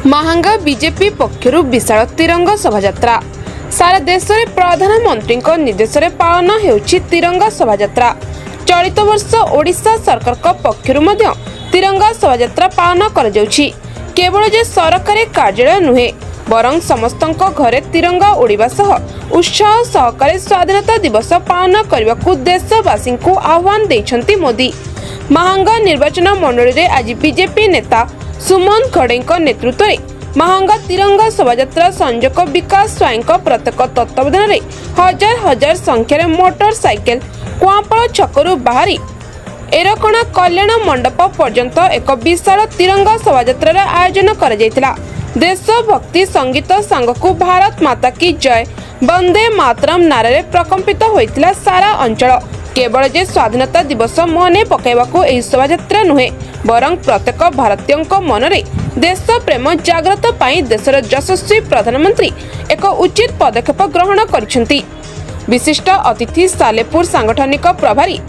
Mahanga BJP पक्षर विशाल तिरंगा शोभायात्रा सारा देश में प्रधानमंत्री निर्देश में पालन होउछि तिरंगा शोभायात्रा। चलित वर्ष ओडिशा सरकार पक्षर तिरंगा शोभायात्रा पालन कर केवल जे सरकारी कार्यालय नुहे बरं समस्त घरे तिरंगा उड़ीबा सह उत्साह सहकारे स्वाधीनता दिवस पालन करने को देशवासी को आह्वान देइछन्ति मोदी। महांगा निर्वाचन मंडली रे आज बीजेपी नेता सुमन खड़े नेतृत्व में महांगा तिरंगा शोभायात्रा संयोजक विकास स्वाई प्रत्येक तत्वावधान में हजार हजार संख्यार मोटरसाइकेल कुआंपाल छकरू बाहरी एरकणा कल्याण मंडप पर्यंत एक विशाल तिरंगा शोभायात्रा आयोजन करा जायतिला। देशभक्ति संगीत सांगकु भारत माता की जय वंदे मातरम नारे प्रकंपित होइतिला सारा अंचल। केवल जे स्वाधीनता दिवस मने पकाइबाकू एही शोभायात्रा नुहे बरं प्रत्येक भारतीय मन में देश प्रेम जागृत पाई देशर यशस्वी प्रधानमंत्री एक उचित पदक्षेप ग्रहण करिसेंति। विशिष्ट अतिथि सालेपुर सांगठनिक प्रभारी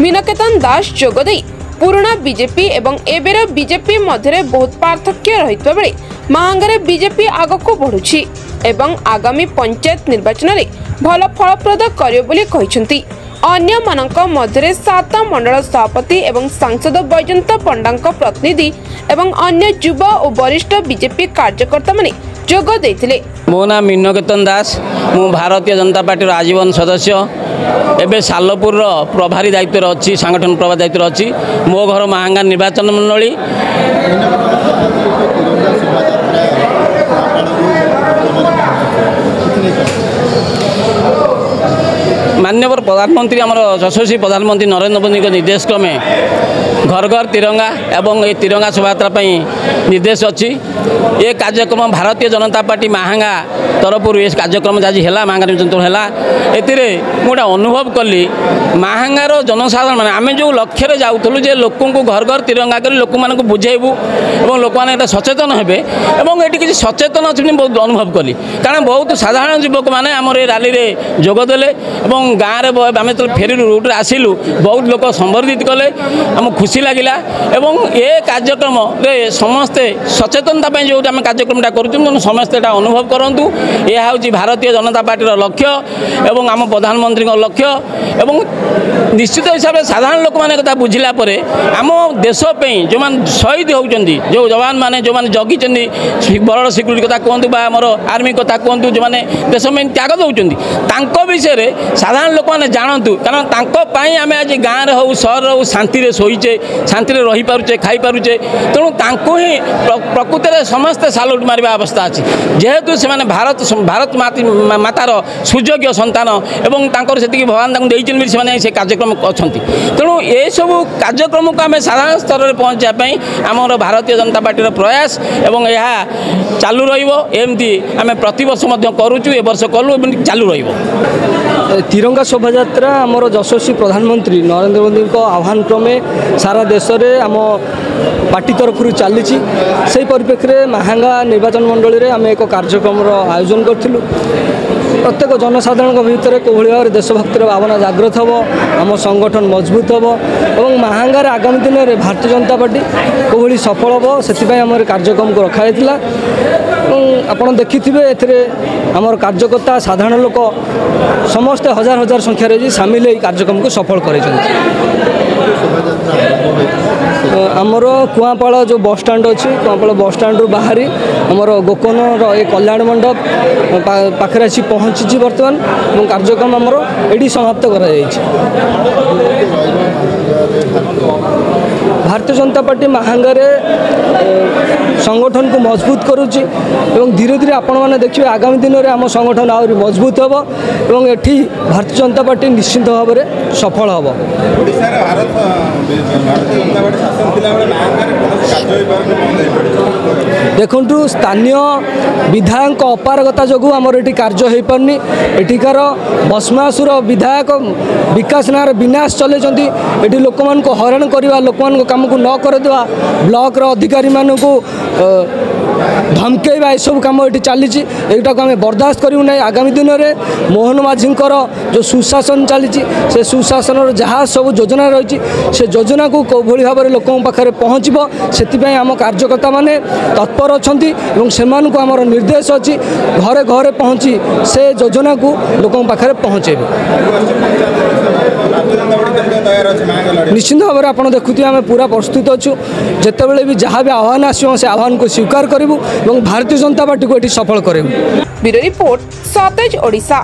मीनकेतन दास जोगदे पुराना बीजेपी एवं एबेर बीजेपी मध्य बहुत पार्थक्य रहितबा बेले महांगारे बीजेपी आगको बढ़ुछि एवं आगामी पंचायत निर्वाचन में भल फलप्रद करियो बोली कहिसेंति। अन्य मानक मध्य 7 मंडल सभापति एवं सांसद बैजयंत पंडा प्रतिनिधि एवं अन्य युवा और वरिष्ठ बीजेपी कार्यकर्ता माने जोग देथिले। मो नाम मीनकेतन दास, मु भारतीय जनता पार्टी आजीवन सदस्य एबे सालपुर प्रभारी दायित्व अच्छी सांगठन प्रभारी दायित्व अच्छी। मो घर महांगा निर्वाचन मंडली। माननीय प्रधानमंत्री आमर यशस्वी प्रधानमंत्री नरेंद्र मोदी के निर्देश क्रमे घर घर तिरंगा एवं ये तिरंगा शोभायात्रा निर्देश अच्छी। ये कार्यक्रम भारतीय जनता पार्टी महांगा तरफ ये कार्यक्रम आज है महांगा निर्वाचन है। गोटे अनुभव कली महांगार जनसाधारण मैंने आम जो लक्ष्य जाऊँ जे लोक घर घर तिरंगा कर लोक मानक बुझेबू और लोक मैंने सचेतन हे और ये किसी सचेतन अच्छे बहुत अनुभव कली कारण बहुत साधारण युवक मैंने आम रैली में जोगदे गाँव में आम जो फेरी रूट्रे आसिलु बहुत लोक संबर्धित कले आम खुशी लगिला। ये कार्यक्रम समस्ते सचेतनता जो आम कार्यक्रम करूँ समस्ते अनुभव करूँ। यह हूँ भारतीय जनता पार्टी लक्ष्य एवं आम प्रधानमंत्री लक्ष्य एवं निश्चित हिसाब से साधारण लोक मैंने कथा बुझिला परे आम देशपाई जो मैंने शहीद होती जो जवान मैंने जो मैंने जगी बड़ सिक्यूरीटी कथा कहतु आमर आर्मी कथा कहतु जो मैंने देश में त्याग दौरान विषय में साधारण लोक मैंने जानतु कारण आम आज गाँव हो सहर हो शांति शोचे शांति रही पारुचे खाई पारुचे तेणु ही प्रकृत में समस्ते सालुट मारिबा अवस्था अच्छी जेहेतु से भारत मातार सुयोग्य संतान एवं से भगवान से कार्यक्रम अच्छा तेणु ये सब कार्यक्रम को आम साधारण स्तर में पहुँचापी आमर भारतीय जनता पार्टी प्रयास एवं यह चालू रमती आम प्रत वर्ष करुचु ए वर्ष कलु चालू तिरंगा शोभायात्रा आमर यशस्वी प्रधानमंत्री नरेंद्र मोदी आह्वान क्रमे सारा देश में आम पार्टी तरफ चली से परिप्रेक्षी में महांगा निर्वाचन मंडली में आम एक कार्यक्रम आयोजन करूँ। प्रत्येक जनसाधारण भितर कोभली भाव देशभक्तिर भावना जागृत हम आम संगठन मजबूत हम और महांगार आगामी दिन में भारतीय जनता पार्टी कोभली सफल हम से आम कार्यक्रम को रखाई आपड़ देखिए आमर कार्यकर्ता साधारण लोक समस्ते हजार हजार संख्यार सामिल हो कार्यक्रम को सफल कर आमर कुआंपाल जो बस स्टाण्ड अच्छी कुआंपाल बस स्टाण्ड बाहरी आमर गोकन ये कल्याण मंडप पाखे आसी पहुँची बर्तमान और कार्यक्रम आमर ये समाप्त कर भारतीय जनता पार्टी महांगारे संगठन को मजबूत करुच्ची एवं धीरे धीरे आपण मैंने देखिए आगामी दिन में आम संगठन आहरी मजबूत हम और ये भारतीय जनता पार्टी निश्चित भाव में सफल हम। देखु स्थानीय विधायक अपारगता जो आमर ये कार्य हो पारनी एठिकार भस्मासुर विधायक विकास नार विनाश चलती ये लोक मान हैरान करवा लोक मान काम को न करदेवा ब्लॉक अधिकारी मानू धमकेवा एसबू कम ये चली को आम बर्दाश्त करूँ ना। आगामी दिन में मोहन माझीकर जो सुशासन चली से सुशासन जहाँ सब योजना रही से योजना को कौभली भाव में लोक पाखे पहुँचब से आम कार्यकर्ता मैंने तत्पर अच्छा से आमर निर्देश अच्छी घरे घरे पहुँची से योजना को लोक पाखे पहुँचेबे। निश्चिंत भाव में आप देखुए आम पूरा प्रस्तुत अच्छु जिते भी जहाँ भी आह्वान आसो से आह्वान को स्वीकार करूँ और भारतीय जनता पार्टी को ये सफल करूँ। Bureau report Satej Odisha.